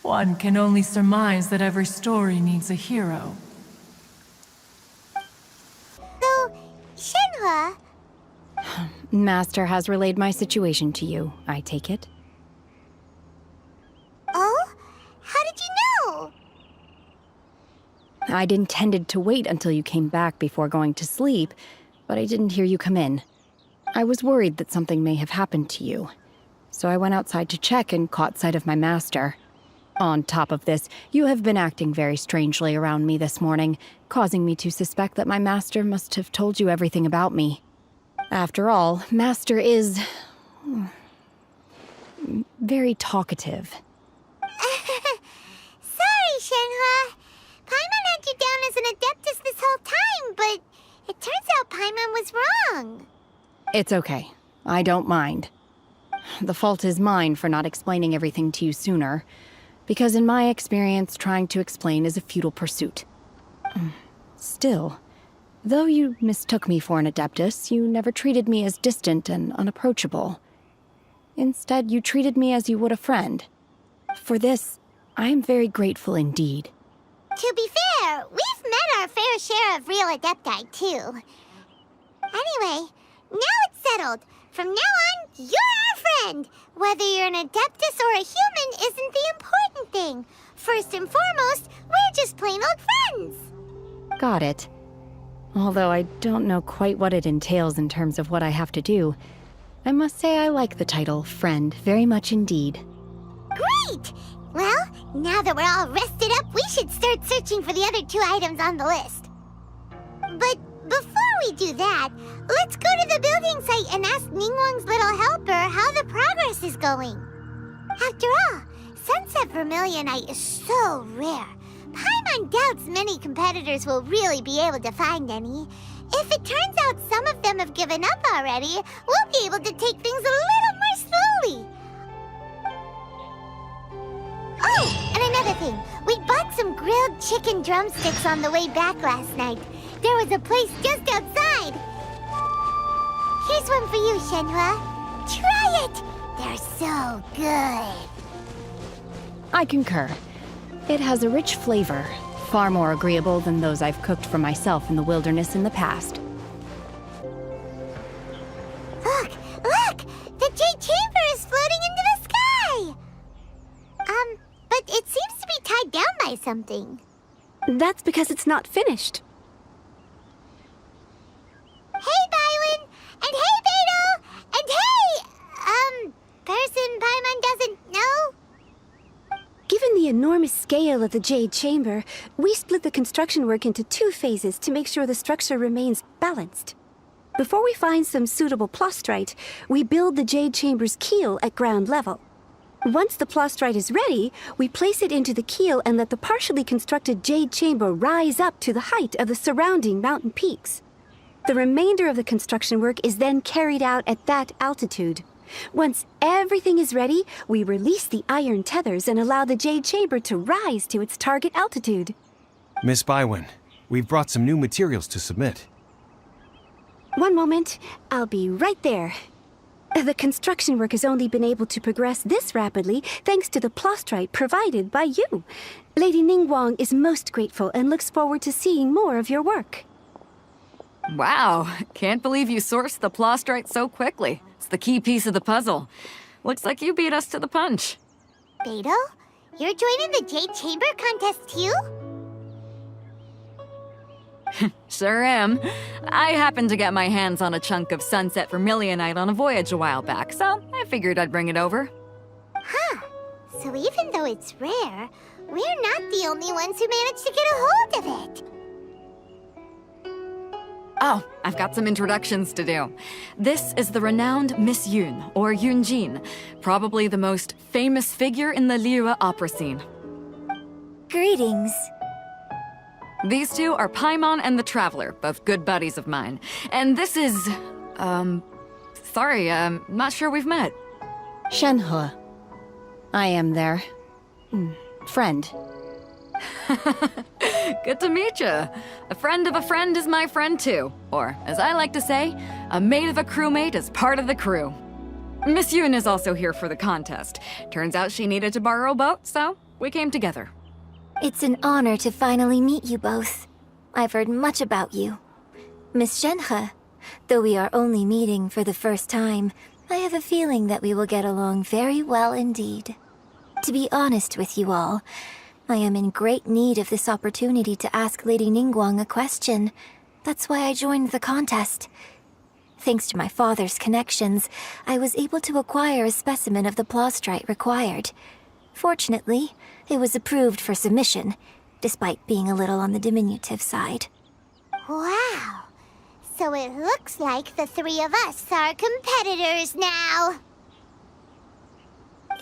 One can only surmise that every story needs a hero. So, Shenhua... Master has relayed my situation to you, I take it. Oh? How did you know? I'd intended to wait until you came back before going to sleep, but I didn't hear you come in. I was worried that something may have happened to you, so I went outside to check and caught sight of my master. On top of this, you have been acting very strangely around me this morning, causing me to suspect that my master must have told you everything about me. After all, Master is... very talkative. Sorry, Shenhua. Paimon had you down as an Adeptus this whole time, but it turns out Paimon was wrong. It's okay. I don't mind. The fault is mine for not explaining everything to you sooner, because in my experience, trying to explain is a futile pursuit. Still, though you mistook me for an Adeptus, you never treated me as distant and unapproachable. Instead, you treated me as you would a friend. For this, I am very grateful indeed. To be fair, we've met our fair share of real Adepti, too. Anyway, now it's settled. From now on, you're our friend. Whether you're an Adeptus or a human isn't the important thing. First and foremost, we're just plain old friends. Got it. Although I don't know quite what it entails in terms of what I have to do, I must say I like the title friend very much indeed. Great! Well, now that we're all rested up, we should start searching for the other 2 items on the list. But before we do that, let's go to the building site and ask Ningguang's little helper how the progress is going. After all, Sunset Vermilionite is so rare. Paimon doubts many competitors will really be able to find any. If it turns out some of them have given up already, we'll be able to take things a little more slowly. Oh, and another thing. We bought some grilled chicken drumsticks on the way back last night. There was a place just outside. Here's one for you, Shenhua. Try it! They're so good. I concur. It has a rich flavor, far more agreeable than those I've cooked for myself in the wilderness in the past. Look! Look! The Jade Chamber is floating into the sky! But it seems to be tied down by something. That's because it's not finished. Hey, Bywin! And hey, Beidou! And hey! Person Paimon doesn't know? Given the enormous scale of the Jade Chamber, we split the construction work into 2 phases to make sure the structure remains balanced. Before we find some suitable plastrite, we build the Jade Chamber's keel at ground level. Once the plastrite is ready, we place it into the keel and let the partially constructed Jade Chamber rise up to the height of the surrounding mountain peaks. The remainder of the construction work is then carried out at that altitude. Once everything is ready, we release the iron tethers and allow the Jade Chamber to rise to its target altitude. Miss Bywin, we've brought some new materials to submit. One moment, I'll be right there. The construction work has only been able to progress this rapidly thanks to the plastrite provided by you. Lady Ningguang is most grateful and looks forward to seeing more of your work. Wow, can't believe you sourced the plastrite so quickly. It's the key piece of the puzzle. Looks like you beat us to the punch. Beidou? You're joining the Jade Chamber contest too? Sure am. I happened to get my hands on a chunk of Sunset Vermilionite on a voyage a while back, so I figured I'd bring it over. Huh. So even though it's rare, we're not the only ones who managed to get a hold of it. Oh, I've got some introductions to do. This is the renowned Miss Yun, or Yunjin, probably the most famous figure in the Liyue opera scene. Greetings. These 2 are Paimon and the Traveler, both good buddies of mine. And this is... sorry, not sure we've met. Shenhua. I am their... friend. Good to meet you. A friend of a friend is my friend too. Or, as I like to say, a mate of a crewmate is part of the crew. Miss Yun is also here for the contest. Turns out she needed to borrow a boat, so we came together. It's an honor to finally meet you both. I've heard much about you. Miss Shenhe, though we are only meeting for the first time, I have a feeling that we will get along very well indeed. To be honest with you all, I am in great need of this opportunity to ask Lady Ningguang a question. That's why I joined the contest. Thanks to my father's connections, I was able to acquire a specimen of the plastrite required. Fortunately, it was approved for submission, despite being a little on the diminutive side. Wow. So it looks like the three of us are competitors now.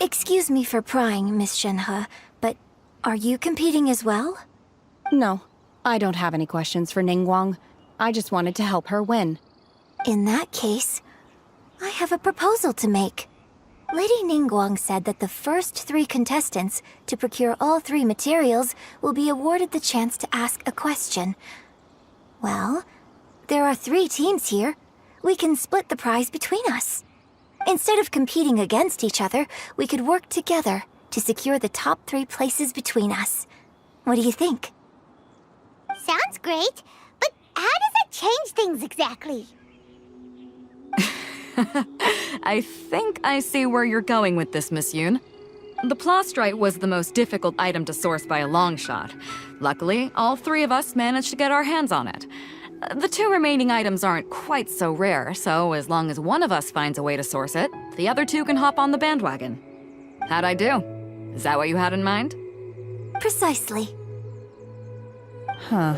Excuse me for prying, Miss Shenhe, but are you competing as well? No, I don't have any questions for Ningguang. I just wanted to help her win. In that case, I have a proposal to make. Lady Ningguang said that the first 3 contestants to procure all 3 materials will be awarded the chance to ask a question. Well, there are 3 teams here. We can split the prize between us. Instead of competing against each other, we could work together to secure the top 3 places between us. What do you think? Sounds great, but how does that change things exactly? I think I see where you're going with this, Miss Yoon. The plastrite was the most difficult item to source by a long shot. Luckily, all 3 of us managed to get our hands on it. The 2 remaining items aren't quite so rare, so as long as one of us finds a way to source it, the other 2 can hop on the bandwagon. How'd I do? Is that what you had in mind? Precisely. Huh.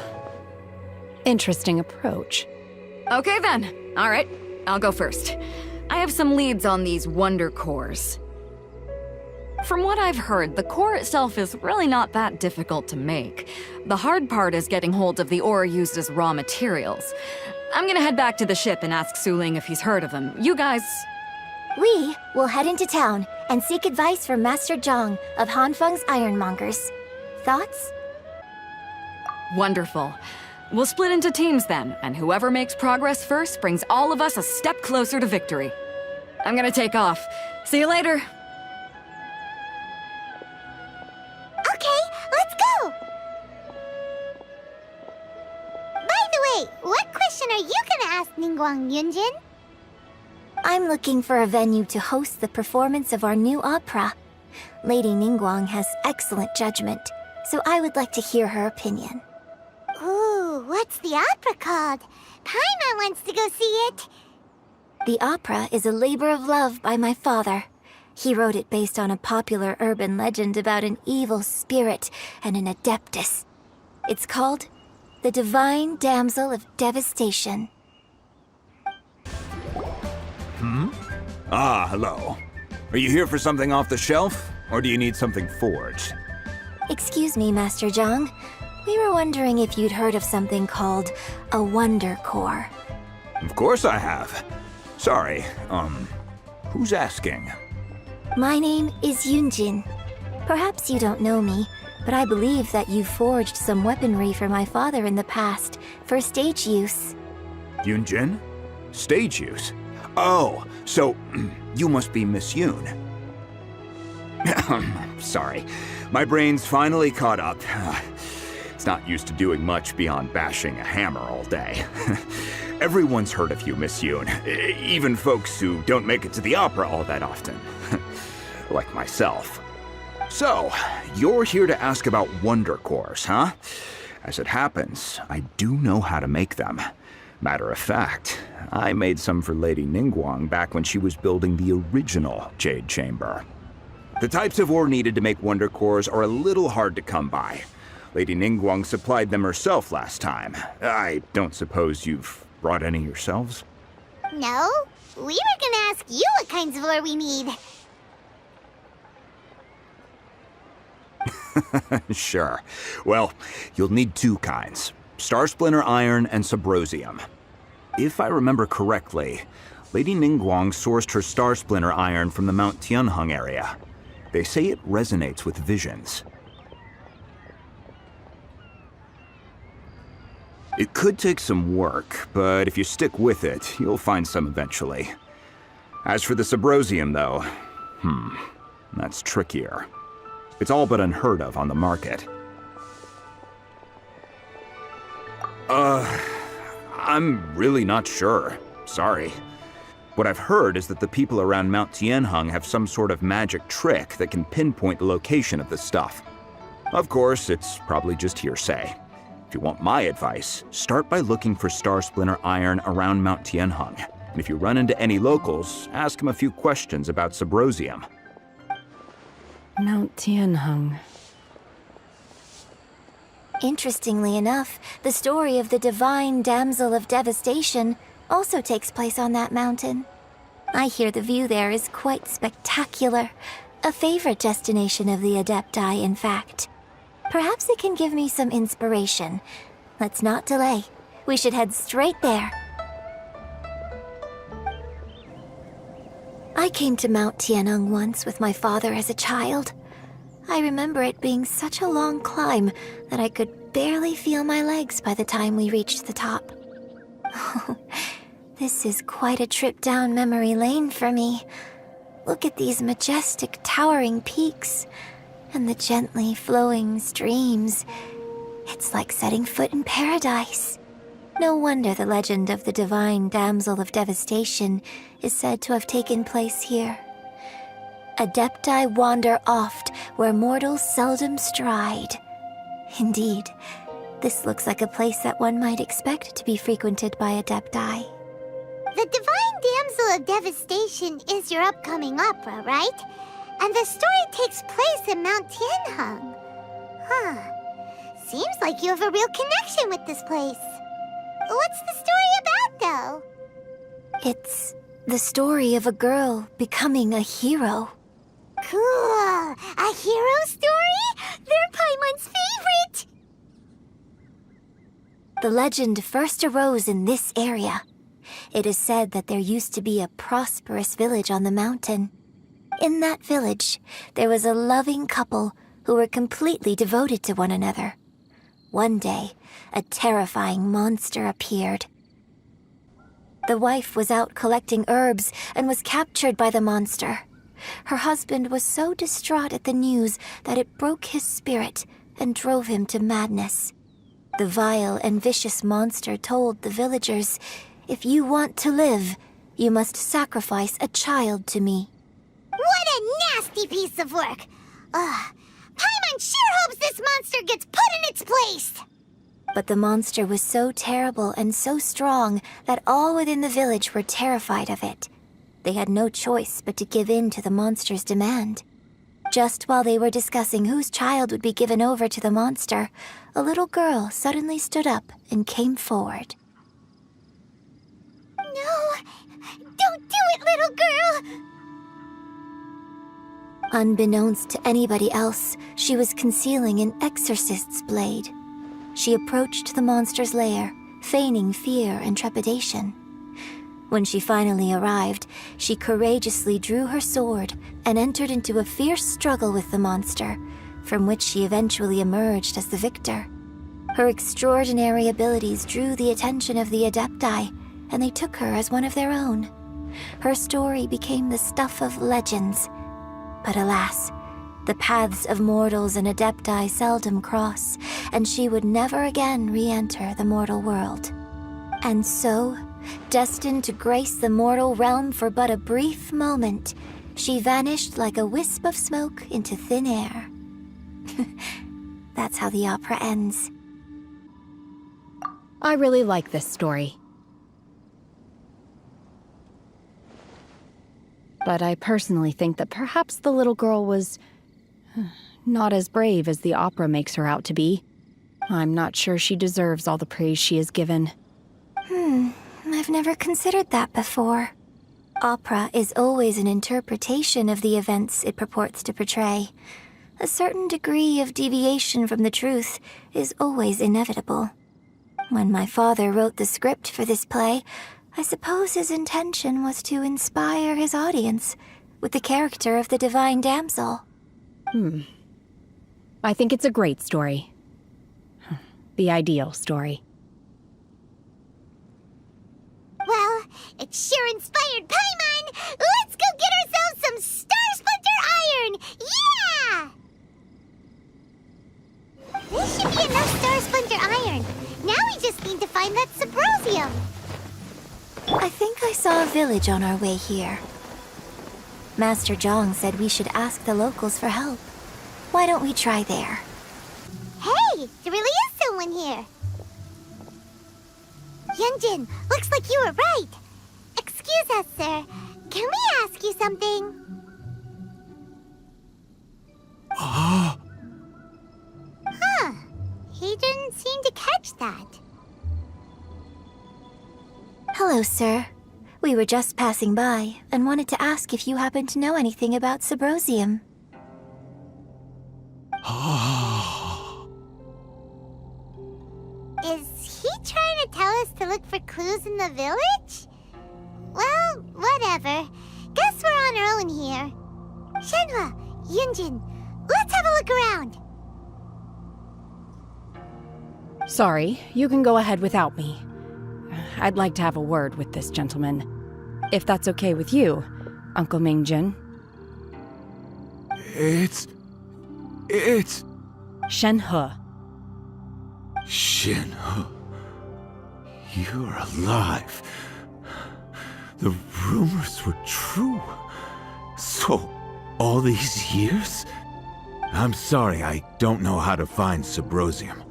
Interesting approach. Okay then. All right, I'll go first. I have some leads on these wonder cores. From what I've heard, the core itself is really not that difficult to make. The hard part is getting hold of the ore used as raw materials. I'm gonna head back to the ship and ask Suling if he's heard of them. You guys... We will head into town and seek advice from Master Zhang of Hanfeng's Ironmongers. Thoughts? Wonderful. We'll split into teams then, and whoever makes progress first brings all of us a step closer to victory. I'm gonna take off. See you later. Okay, let's go! By the way, what question are you gonna ask Ningguang Yunjin? I'm looking for a venue to host the performance of our new opera. Lady Ningguang has excellent judgment, so I would like to hear her opinion. Ooh, what's the opera called? Paimon wants to go see it. The opera is a labor of love by my father. He wrote it based on a popular urban legend about an evil spirit and an adeptus. It's called The Divine Damsel of Devastation. Ah, hello. Are you here for something off the shelf, or do you need something forged? Excuse me, Master Zhang. We were wondering if you'd heard of something called a Wonder Core. Of course I have. Sorry, who's asking? My name is Yunjin. Perhaps you don't know me, but I believe that you forged some weaponry for my father in the past, for stage use. Yunjin? Stage use? Oh, so you must be Miss Yoon. Sorry, my brain's finally caught up. It's not used to doing much beyond bashing a hammer all day. Everyone's heard of you, Miss Yoon, even folks who don't make it to the opera all that often. Like myself. So, you're here to ask about wonder cores, huh? As it happens, I do know how to make them. Matter of fact, I made some for Lady Ningguang back when she was building the original Jade Chamber. The types of ore needed to make wonder cores are a little hard to come by. Lady Ningguang supplied them herself last time. I don't suppose you've brought any yourselves? No, we were gonna ask you what kinds of ore we need. Sure. Well, you'll need 2 kinds. Star Splinter Iron and Subrosium. If I remember correctly, Lady Ningguang sourced her Star Splinter Iron from the Mount Tianheng area. They say it resonates with visions. It could take some work, but if you stick with it, you'll find some eventually. As for the Subrosium, though, that's trickier. It's all but unheard of on the market. I'm really not sure. Sorry. What I've heard is that the people around Mount Tianheng have some sort of magic trick that can pinpoint the location of this stuff. Of course, it's probably just hearsay. If you want my advice, start by looking for Star Splinter iron around Mount Tianheng. And if you run into any locals, ask them a few questions about Subrosium. Mount Tianheng. Interestingly enough, the story of the divine damsel of devastation also takes place on that mountain. I hear the view there is quite spectacular. A favorite destination of the Adepti, in fact. Perhaps it can give me some inspiration. Let's not delay. We should head straight there. I came to Mount Tianheng once with my father as a child. I remember it being such a long climb that I could barely feel my legs by the time we reached the top. This is quite a trip down memory lane for me. Look at these majestic, towering peaks, and the gently flowing streams. It's like setting foot in paradise. No wonder the legend of the divine damsel of devastation is said to have taken place here. Adepti wander oft where mortals seldom stride. Indeed, this looks like a place that one might expect to be frequented by Adepti. The Divine Damsel of Devastation is your upcoming opera, right? And the story takes place in Mount Tianheng. Seems like you have a real connection with this place. What's the story about, though? It's the story of a girl becoming a hero. Cool! A hero story? They're Paimon's favorite! The legend first arose in this area. It is said that there used to be a prosperous village on the mountain. In that village, there was a loving couple who were completely devoted to one another. One day, a terrifying monster appeared. The wife was out collecting herbs and was captured by the monster. Her husband was so distraught at the news that it broke his spirit and drove him to madness. The vile and vicious monster told the villagers, "If you want to live, you must sacrifice a child to me." What a nasty piece of work! Paimon sure hopes this monster gets put in its place! But the monster was so terrible and so strong that all within the village were terrified of it. They had no choice but to give in to the monster's demand. Just while they were discussing whose child would be given over to the monster, a little girl suddenly stood up and came forward. No! Don't do it, little girl! Unbeknownst to anybody else, she was concealing an exorcist's blade. She approached the monster's lair, feigning fear and trepidation. When she finally arrived, she courageously drew her sword and entered into a fierce struggle with the monster, from which she eventually emerged as the victor. Her extraordinary abilities drew the attention of the Adepti, and they took her as one of their own. Her story became the stuff of legends. But alas, the paths of mortals and Adepti seldom cross, and she would never again re-enter the mortal world. And so, destined to grace the mortal realm for but a brief moment, she vanished like a wisp of smoke into thin air. That's how the opera ends. I really like this story. But I personally think that perhaps the little girl was not as brave as the opera makes her out to be. I'm not sure she deserves all the praise she is given. I've never considered that before. Opera is always an interpretation of the events it purports to portray. A certain degree of deviation from the truth is always inevitable. When my father wrote the script for this play, I suppose his intention was to inspire his audience with the character of the divine damsel. I think it's a great story. The ideal story. Well, it sure inspired Paimon! 'Paimon! Let's go get ourselves some Star Splinter iron! Yeah! should be enough Star Splinter iron. Now we just need to find that Subrosium. I think I saw a village on our way here. Master Zhang said we should ask the locals for help. Why don't we try there? Hey, there really is someone here. Yunjin, looks like you were right. Excuse us, sir. Can we ask you something? Huh. He didn't seem to catch that. Hello, sir. We were just passing by and wanted to ask if you happen to know anything about Subrosium. Is he trying to tell us to look for clues in the village? Well, whatever. Guess we're on our own here. Shenhua, Yunjin, let's have a look around. Sorry, you can go ahead without me. I'd like to have a word with this gentleman. If that's okay with you, Uncle Mingjin. It's... Shenhe. Shenhe. You're alive. The rumors were true. So, all these years? I'm sorry, I don't know how to find Subrosium,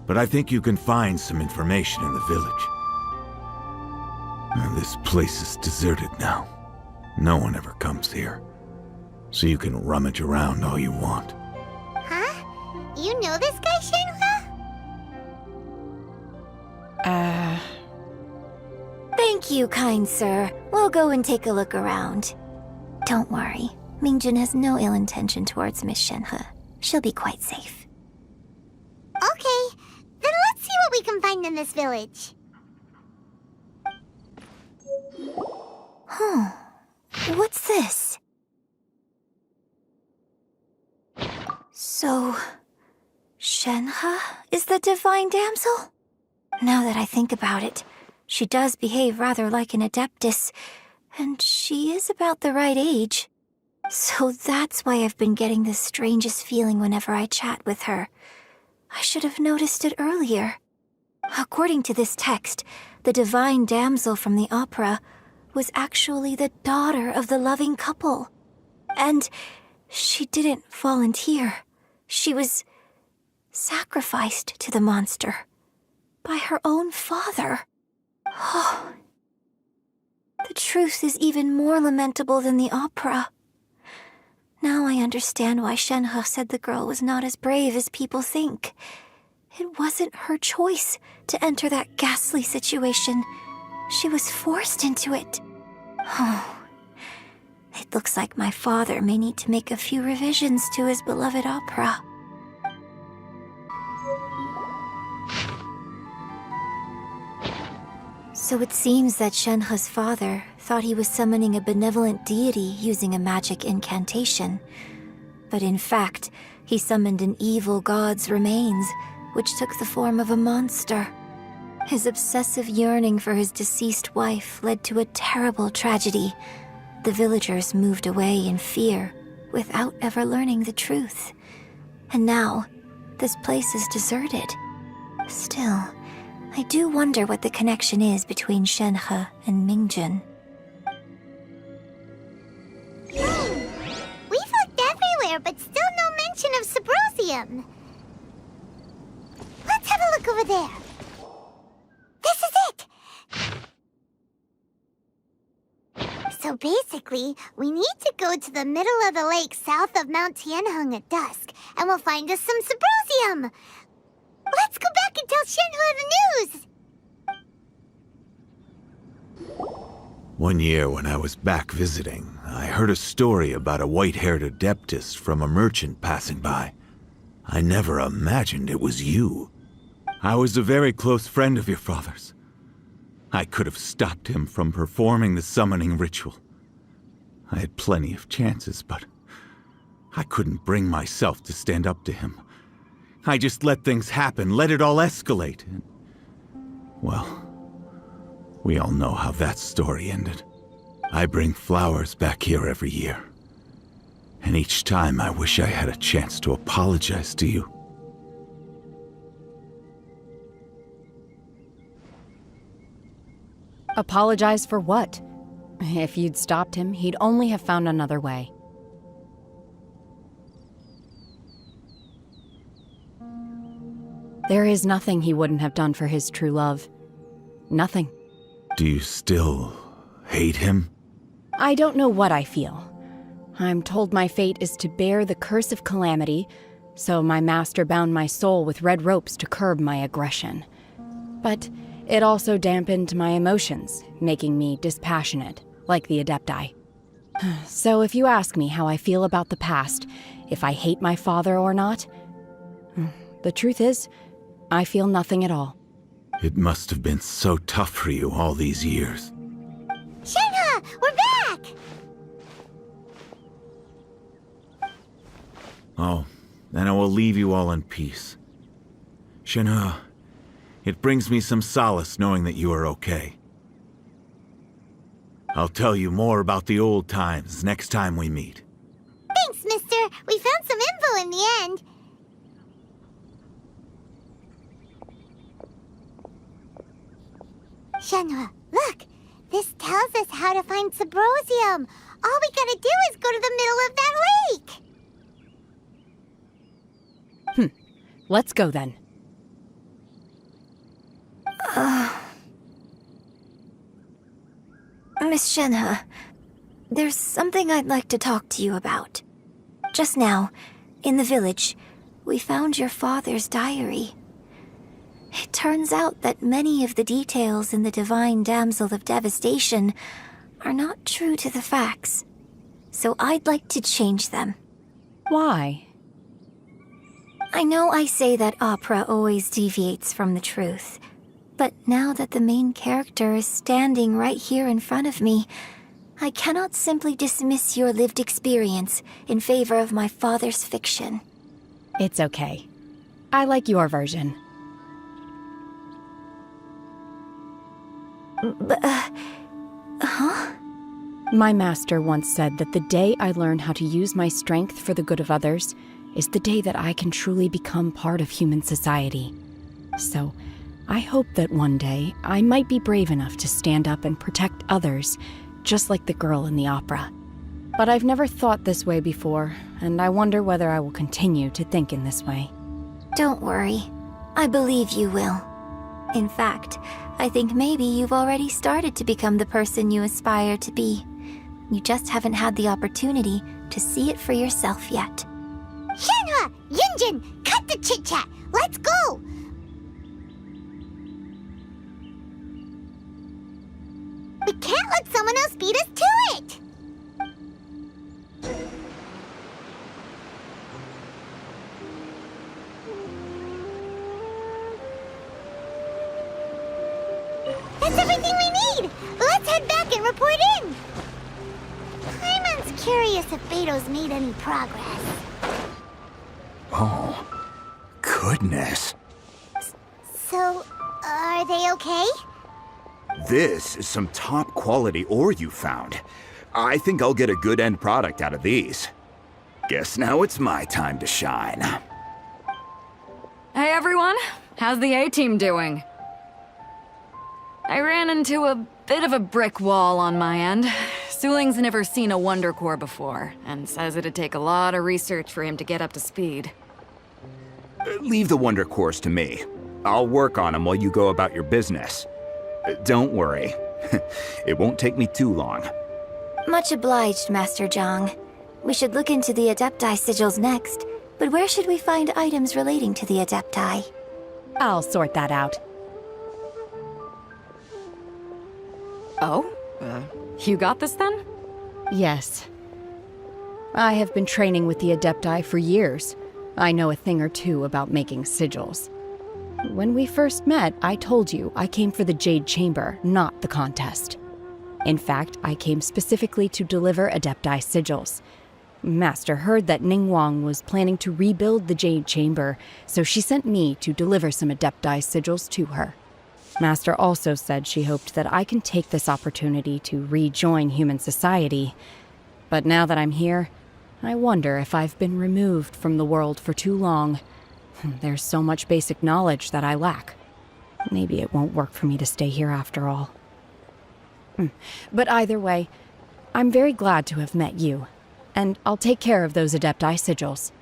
but I think you can find some information in the village. And this place is deserted now. No one ever comes here. So you can rummage around all you want. Huh? You know this guy, Shenhua? Thank you, kind sir. We'll go and take a look around. Don't worry. Mingjin has no ill intention towards Miss Shenhe. She'll be quite safe. Okay, then let's see what we can find in this village. What's this? So, Shenhe is the divine damsel? Now that I think about it, she does behave rather like an adeptus, and she is about the right age. So that's why I've been getting the strangest feeling whenever I chat with her. I should have noticed it earlier. According to this text, the divine damsel from the opera was actually the daughter of the loving couple. And she didn't volunteer. She was sacrificed to the monster by her own father. Oh, the truth is even more lamentable than the opera. Now I understand why Shenhe said the girl was not as brave as people think. It wasn't her choice to enter that ghastly situation. She was forced into it. Oh, it looks like my father may need to make a few revisions to his beloved opera. So it seems that Shenhe's father thought he was summoning a benevolent deity using a magic incantation. But in fact, he summoned an evil god's remains, which took the form of a monster. His obsessive yearning for his deceased wife led to a terrible tragedy. The villagers moved away in fear, without ever learning the truth. And now, this place is deserted. Still, I do wonder what the connection is between Shenhe and Mingjin. We've looked everywhere, but still no mention of Subrosium. Let's have a look over there. This is it! So basically, we need to go to the middle of the lake south of Mount Tianheng at dusk, and we'll find us some Subrosium! Let's go back and tell Shenhua the news! One year when I was back visiting, I heard a story about a white-haired adeptus from a merchant passing by. I never imagined it was you. I was a very close friend of your father's. I could have stopped him from performing the summoning ritual. I had plenty of chances, but I couldn't bring myself to stand up to him. I just let things happen, let it all escalate. And, well, we all know how that story ended. I bring flowers back here every year. And each time I wish I had a chance to apologize to you. Apologize for what? If you'd stopped him, he'd only have found another way. There is nothing he wouldn't have done for his true love. Nothing. Do you still hate him? I don't know what I feel. I'm told my fate is to bear the curse of calamity, so my master bound my soul with red ropes to curb my aggression. But it also dampened my emotions, making me dispassionate, like the Adepti. So if you ask me how I feel about the past, if I hate my father or not, the truth is, I feel nothing at all. It must have been so tough for you all these years. Shenhe, we're back! Oh, then I will leave you all in peace. Shenhe, it brings me some solace knowing that you are okay. I'll tell you more about the old times next time we meet. Thanks, mister. We found some info in the end. Shenhe, look! This tells us how to find Subrosium. All we gotta do is go to the middle of that lake! Let's go then. Miss Shenhe, there's something I'd like to talk to you about. Just now, in the village, we found your father's diary. It turns out that many of the details in the Divine Damsel of Devastation are not true to the facts. So I'd like to change them. Why? I know I say that opera always deviates from the truth, but now that the main character is standing right here in front of me, I cannot simply dismiss your lived experience in favor of my father's fiction. It's okay. I like your version. My master once said that the day I learn how to use my strength for the good of others is the day that I can truly become part of human society. So, I hope that one day I might be brave enough to stand up and protect others, just like the girl in the opera. But I've never thought this way before, and I wonder whether I will continue to think in this way. Don't worry. I believe you will. In fact, I think maybe you've already started to become the person you aspire to be. You just haven't had the opportunity to see it for yourself yet. Shenhe! Yunjin! Cut the chit-chat! Let's go! We can't let someone else beat us to it! That's everything we need! Let's head back and report in! Paimon's curious if Beto's made any progress. Oh, goodness. So, are they okay? This is some top-quality ore you found. I think I'll get a good end product out of these. Guess now it's my time to shine. Hey everyone, how's the A-team doing? I ran into a bit of a brick wall on my end. Suling's never seen a Wonder Core before, and says it'd take a lot of research for him to get up to speed. Leave the Wonder Cores to me. I'll work on them while you go about your business. Don't worry. It won't take me too long. Much obliged, Master Zhang. We should look into the Adepti sigils next, but where should we find items relating to the Adepti? I'll sort that out. Oh? You got this then? Yes. I have been training with the Adepti for years. I know a thing or two about making sigils. When we first met, I told you I came for the Jade Chamber, not the contest. In fact, I came specifically to deliver Adepti sigils. Master heard that Ningguang was planning to rebuild the Jade Chamber, so she sent me to deliver some Adepti sigils to her. Master also said she hoped that I can take this opportunity to rejoin human society. But now that I'm here, I wonder if I've been removed from the world for too long. There's so much basic knowledge that I lack. Maybe it won't work for me to stay here after all. But either way, I'm very glad to have met you. And I'll take care of those Adepti sigils.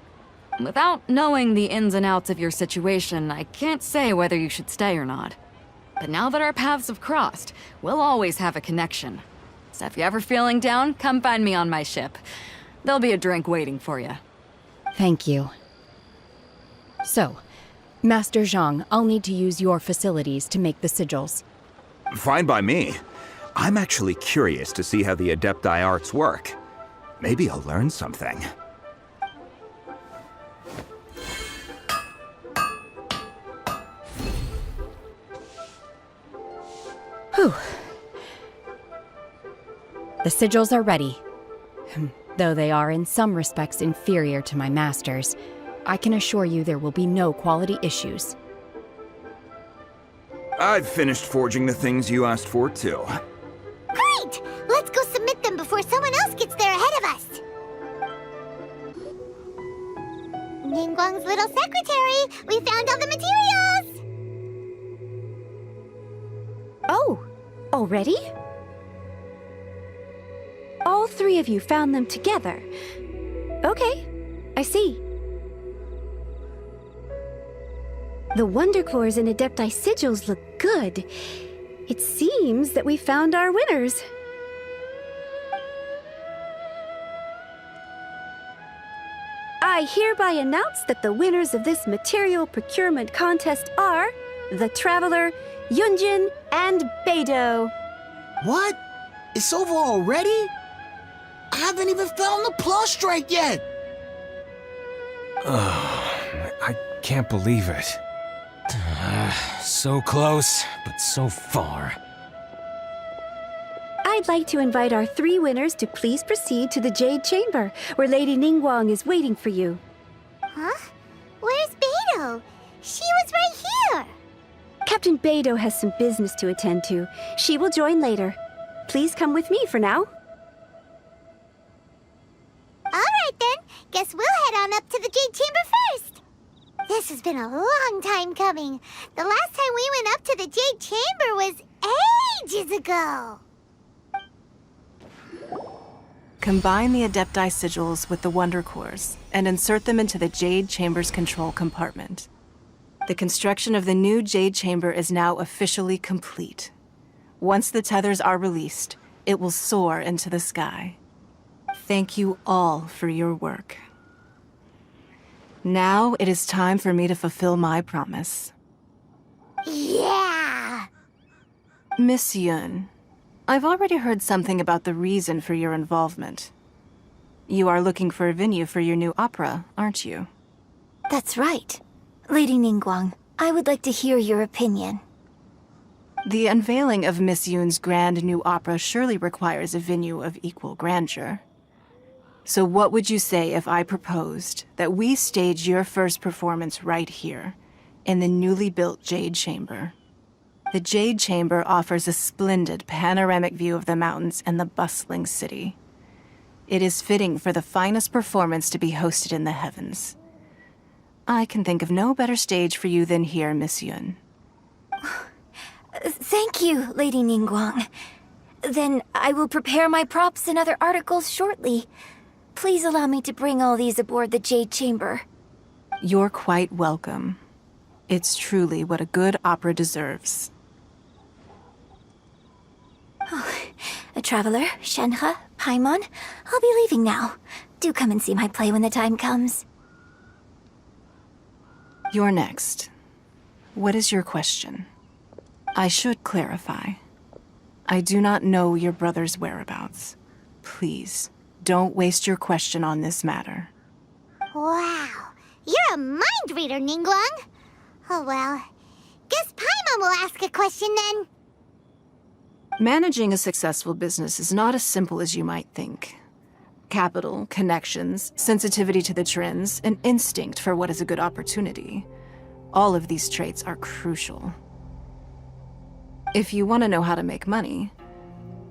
Without knowing the ins and outs of your situation, I can't say whether you should stay or not. But now that our paths have crossed, we'll always have a connection. So if you're ever feeling down, come find me on my ship. There'll be a drink waiting for you. Thank you. So, Master Zhang, I'll need to use your facilities to make the sigils. Fine by me. I'm actually curious to see how the Adepti arts work. Maybe I'll learn something. Whew. The sigils are ready. Though they are in some respects inferior to my master's, I can assure you there will be no quality issues. I've finished forging the things you asked for, too. Great! Let's go submit them before someone else gets there ahead of us. Ningguang's little secretary, we found all the materials! Oh, already? All three of you found them together. Okay, I see. The Wonder Cores and Adepti sigils look good. It seems that we found our winners. I hereby announce that the winners of this material procurement contest are the Traveler, Yunjin, and Beidou. What? It's over already? I haven't even found the plustrate yet! I can't believe it. So close, but so far. I'd like to invite our three winners to please proceed to the Jade Chamber, where Lady Ningguang is waiting for you. Huh? Where's Beidou? She was right here! Captain Beidou has some business to attend to. She will join later. Please come with me for now. Alright then, guess we'll head on up to the Jade Chamber first. This has been a long time coming. The last time we went up to the Jade Chamber was ages ago. Combine the Adepti sigils with the Wonder Cores and insert them into the Jade Chamber's control compartment. The construction of the new Jade Chamber is now officially complete. Once the tethers are released, it will soar into the sky. Thank you all for your work. Now it is time for me to fulfill my promise. Yeah! Miss Yun, I've already heard something about the reason for your involvement. You are looking for a venue for your new opera, aren't you? That's right. Lady Ningguang, I would like to hear your opinion. The unveiling of Miss Yun's grand new opera surely requires a venue of equal grandeur. So what would you say if I proposed that we stage your first performance right here, in the newly built Jade Chamber? The Jade Chamber offers a splendid panoramic view of the mountains and the bustling city. It is fitting for the finest performance to be hosted in the heavens. I can think of no better stage for you than here, Miss Yun. Thank you, Lady Ningguang. Then I will prepare my props and other articles shortly. Please allow me to bring all these aboard the Jade Chamber. You're quite welcome. It's truly what a good opera deserves. A traveler, Shenhe, Paimon, I'll be leaving now. Do come and see my play when the time comes. You're next. What is your question? I should clarify. I do not know your brother's whereabouts. Please, don't waste your question on this matter. Wow, you're a mind reader, Ningguang. Oh well, guess Paimon will ask a question then. Managing a successful business is not as simple as you might think. Capital, connections, sensitivity to the trends, and instinct for what is a good opportunity. All of these traits are crucial. If you want to know how to make money,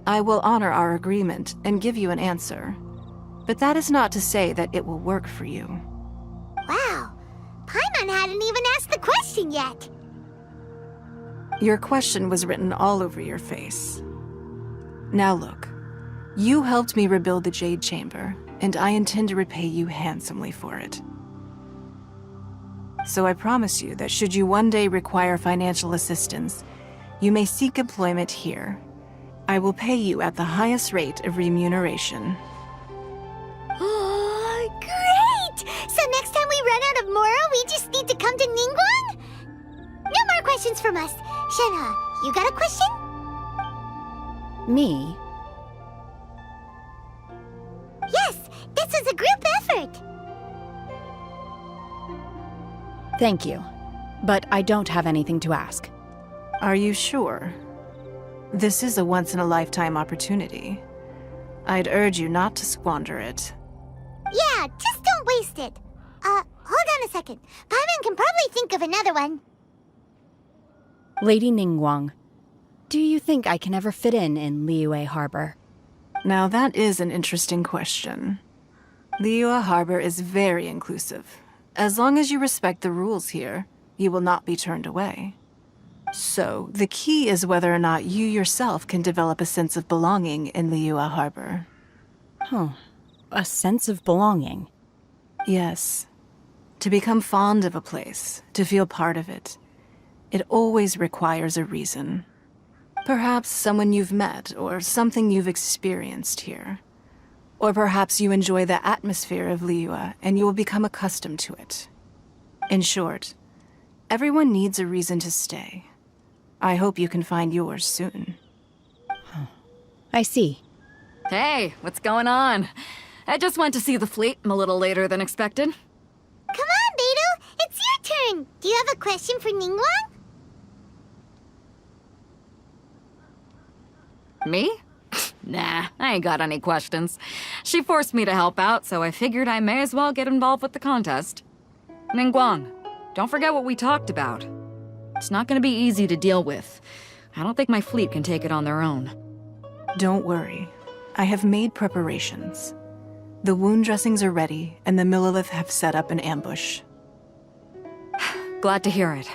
I will honor our agreement and give you an answer. But that is not to say that it will work for you. Wow, Paimon hadn't even asked the question yet. Your question was written all over your face. Now look, you helped me rebuild the Jade Chamber, and I intend to repay you handsomely for it. So I promise you that should you one day require financial assistance, you may seek employment here. I will pay you at the highest rate of remuneration. Oh, great! So next time we run out of Moro, we just need to come to Ningguang? No more questions from us. Shenhe, you got a question? Me? Yes, this was a group effort. Thank you. But I don't have anything to ask. Are you sure? This is a once-in-a-lifetime opportunity. I'd urge you not to squander it. Yeah, just don't waste it. Hold on a second. Paimon can probably think of another one. Lady Ningguang, do you think I can ever fit in Liyue Harbor? Now that is an interesting question. Liyue Harbor is very inclusive. As long as you respect the rules here, you will not be turned away. So, the key is whether or not you yourself can develop a sense of belonging in Liyue Harbor. Huh. A sense of belonging. Yes. To become fond of a place, to feel part of it, it always requires a reason. Perhaps someone you've met, or something you've experienced here. Or perhaps you enjoy the atmosphere of Liyue, and you will become accustomed to it. In short, everyone needs a reason to stay. I hope you can find yours soon. I see. Hey, what's going on? I just went to see the fleet. I'm a little later than expected. Come on, Beidou. It's your turn. Do you have a question for Ningguang? Me? Nah, I ain't got any questions. She forced me to help out, so I figured I may as well get involved with the contest. Ningguang, don't forget what we talked about. It's not gonna be easy to deal with. I don't think my fleet can take it on their own. Don't worry. I have made preparations. The wound dressings are ready, and the Millelith have set up an ambush. Glad to hear it.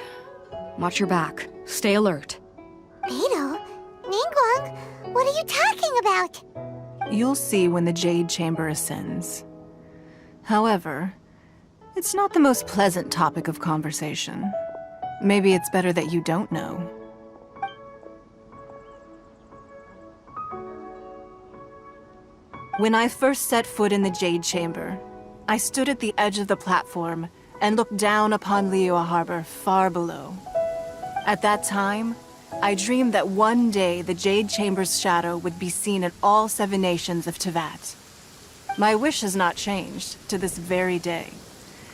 Watch your back. Stay alert. Beidou? Ningguang? What are you talking about? You'll see when the Jade Chamber ascends. However, it's not the most pleasant topic of conversation. Maybe it's better that you don't know. When I first set foot in the Jade Chamber, I stood at the edge of the platform and looked down upon Liyue Harbor far below. At that time, I dreamed that one day the Jade Chamber's shadow would be seen in all 7 nations of Teyvat. My wish has not changed to this very day.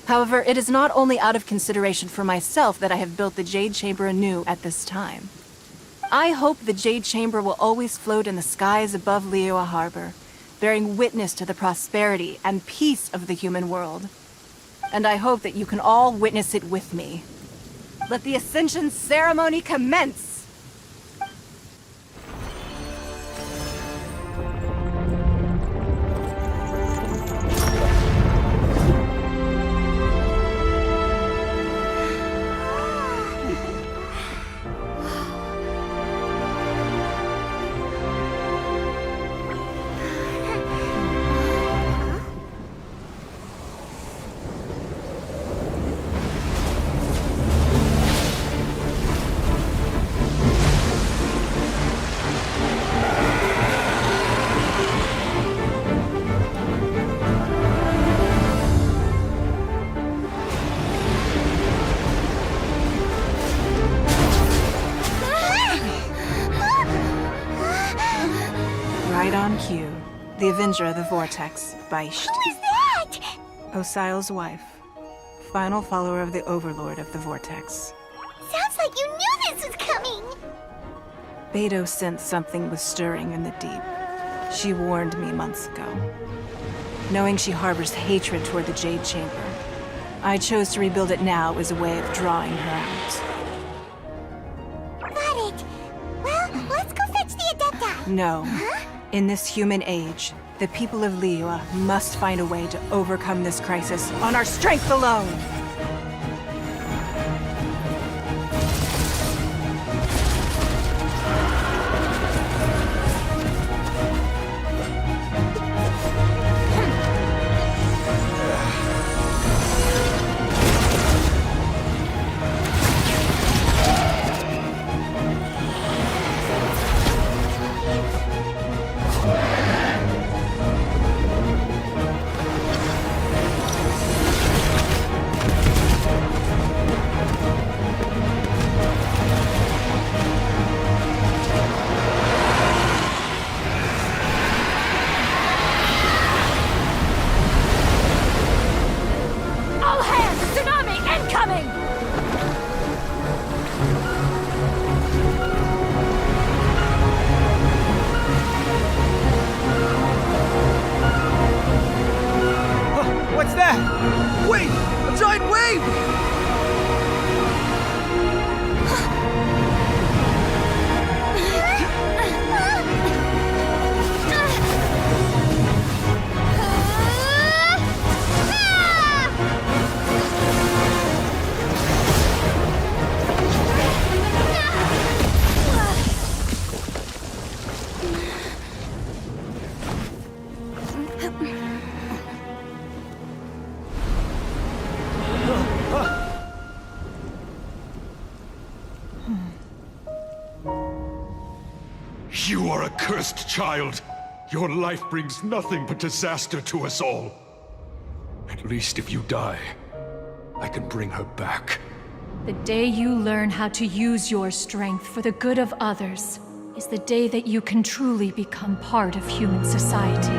However, it is not only out of consideration for myself that I have built the Jade Chamber anew at this time. I hope the Jade Chamber will always float in the skies above Liyue Harbor, bearing witness to the prosperity and peace of the human world. And I hope that you can all witness it with me. Let the Ascension ceremony commence! Right on cue. The Avenger of the Vortex, Beisht. Who is that? Osial's wife. Final follower of the Overlord of the Vortex. Sounds like you knew this was coming. Beidou sensed something was stirring in the deep. She warned me months ago. Knowing she harbors hatred toward the Jade Chamber, I chose to rebuild it now as a way of drawing her out. Got it. Well, let's go fetch the Adepta. No. Huh? In this human age, the people of Liyue must find a way to overcome this crisis on our strength alone! You are a cursed child. Your life brings nothing but disaster to us all. At least if you die, I can bring her back. The day you learn how to use your strength for the good of others is the day that you can truly become part of human society.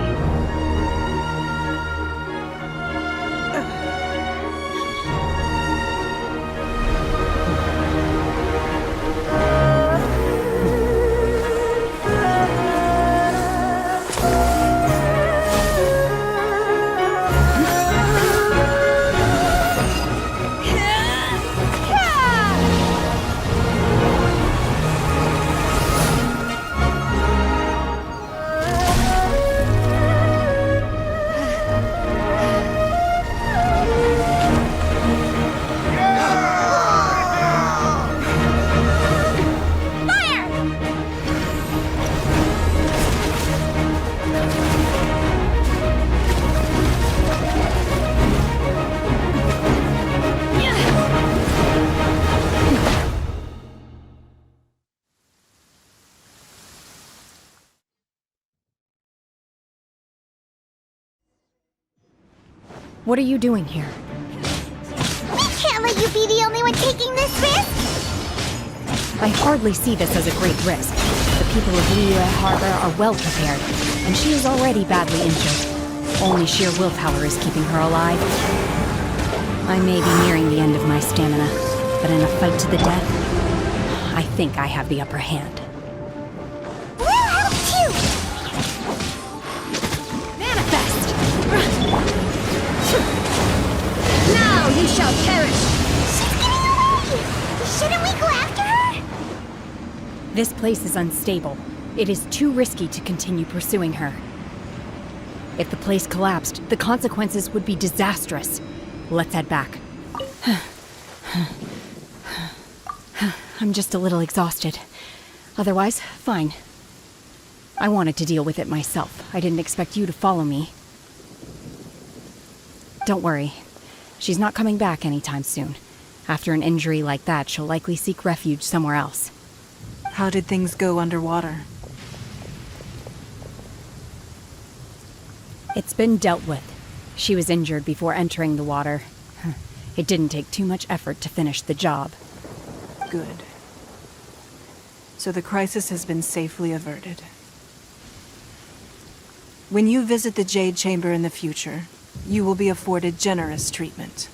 What are you doing here? We can't let you be the only one taking this risk! I hardly see this as a great risk. The people of Liyue Harbor are well prepared, and she is already badly injured. Only sheer willpower is keeping her alive. I may be nearing the end of my stamina, but in a fight to the death, I think I have the upper hand. We'll help too! Manifest! Now you shall perish! She's getting away! Shouldn't we go after her? This place is unstable. It is too risky to continue pursuing her. If the place collapsed, the consequences would be disastrous. Let's head back. I'm just a little exhausted. Otherwise, fine. I wanted to deal with it myself. I didn't expect you to follow me. Don't worry. She's not coming back anytime soon. After an injury like that, she'll likely seek refuge somewhere else. How did things go underwater? It's been dealt with. She was injured before entering the water. It didn't take too much effort to finish the job. Good. So the crisis has been safely averted. When you visit the Jade Chamber in the future, you will be afforded generous treatment.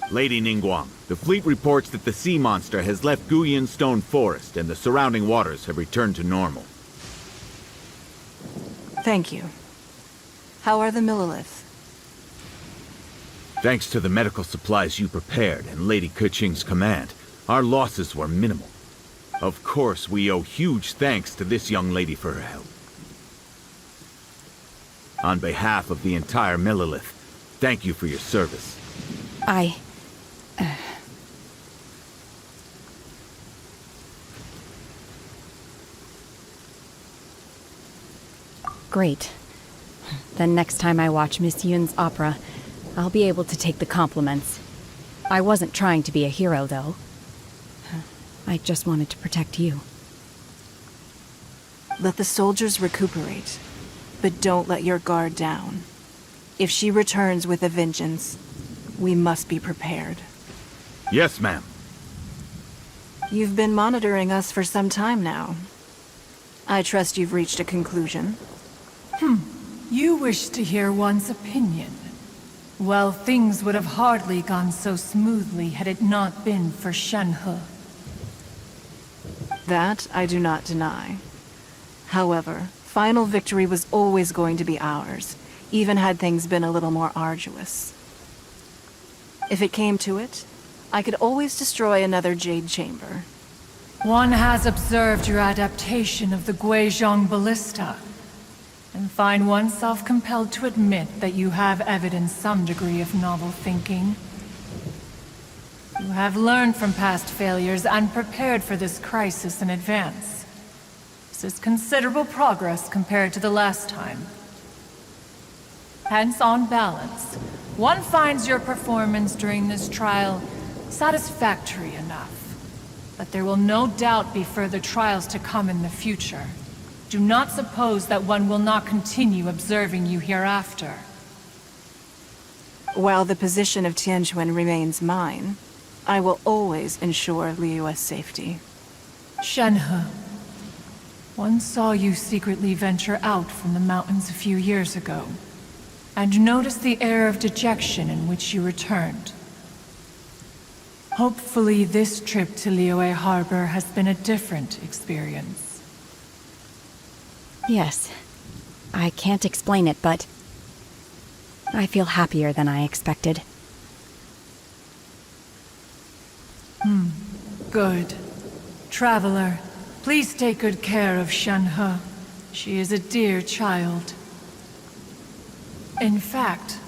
Lady Ningguang, the fleet reports that the sea monster has left Guyan Stone Forest and the surrounding waters have returned to normal. Thank you. How are the Millilith? Thanks to the medical supplies you prepared and Lady Keqing's command, our losses were minimal. Of course, we owe huge thanks to this young lady for her help. On behalf of the entire Millilith, thank you for your service. Great. Then next time I watch Miss Yun's opera, I'll be able to take the compliments. I wasn't trying to be a hero, though. I just wanted to protect you. Let the soldiers recuperate, but don't let your guard down. If she returns with a vengeance, we must be prepared. Yes, ma'am. You've been monitoring us for some time now. I trust you've reached a conclusion. You wish to hear one's opinion. Well, things would have hardly gone so smoothly had it not been for Shenhe. That I do not deny. However, final victory was always going to be ours, even had things been a little more arduous. If it came to it, I could always destroy another Jade Chamber. One has observed your adaptation of the Guizhong Ballista, and find oneself compelled to admit that you have evidenced some degree of novel thinking. You have learned from past failures and prepared for this crisis in advance. This is considerable progress compared to the last time. Hence, on balance, one finds your performance during this trial satisfactory enough. But there will no doubt be further trials to come in the future. Do not suppose that one will not continue observing you hereafter. While the position of Tianquan remains mine, I will always ensure Liyue's safety. Shenhe, one saw you secretly venture out from the mountains a few years ago, and noticed the air of dejection in which you returned. Hopefully this trip to Liyue Harbor has been a different experience. Yes. I can't explain it, but I feel happier than I expected. Good. Traveler, please take good care of Shenhe. She is a dear child. In fact,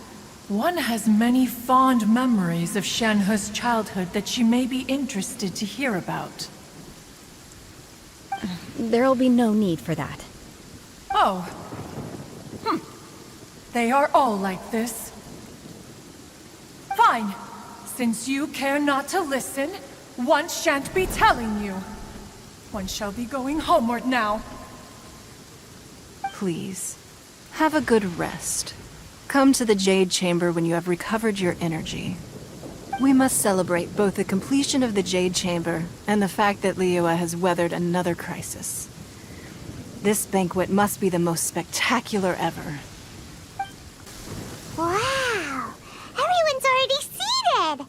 one has many fond memories of Shenhe's childhood that you may be interested to hear about. There'll be no need for that. Oh. They are all like this. Fine. Since you care not to listen, one shan't be telling you. One shall be going homeward now. Please, have a good rest. Come to the Jade Chamber when you have recovered your energy. We must celebrate both the completion of the Jade Chamber and the fact that Liyue has weathered another crisis. This banquet must be the most spectacular ever. Wow! Everyone's already seated!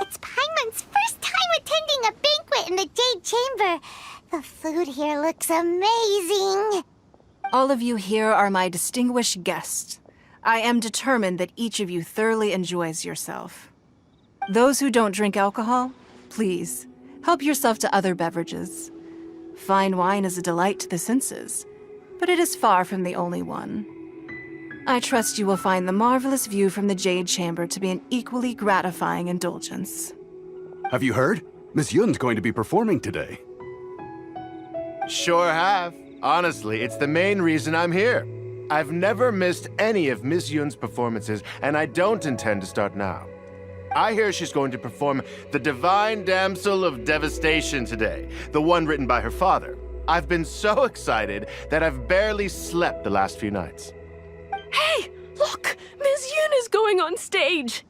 It's Paimon's first time attending a banquet in the Jade Chamber. The food here looks amazing. All of you here are my distinguished guests. I am determined that each of you thoroughly enjoys yourself. Those who don't drink alcohol, please, help yourself to other beverages. Fine wine is a delight to the senses, but it is far from the only one. I trust you will find the marvelous view from the Jade Chamber to be an equally gratifying indulgence. Have you heard? Miss Yun's going to be performing today. Sure have. Honestly, it's the main reason I'm here. I've never missed any of Miss Yun's performances, and I don't intend to start now. I hear she's going to perform The Divine Damsel of Devastation today, the one written by her father. I've been so excited that I've barely slept the last few nights. Hey, look! Miss Yun is going on stage!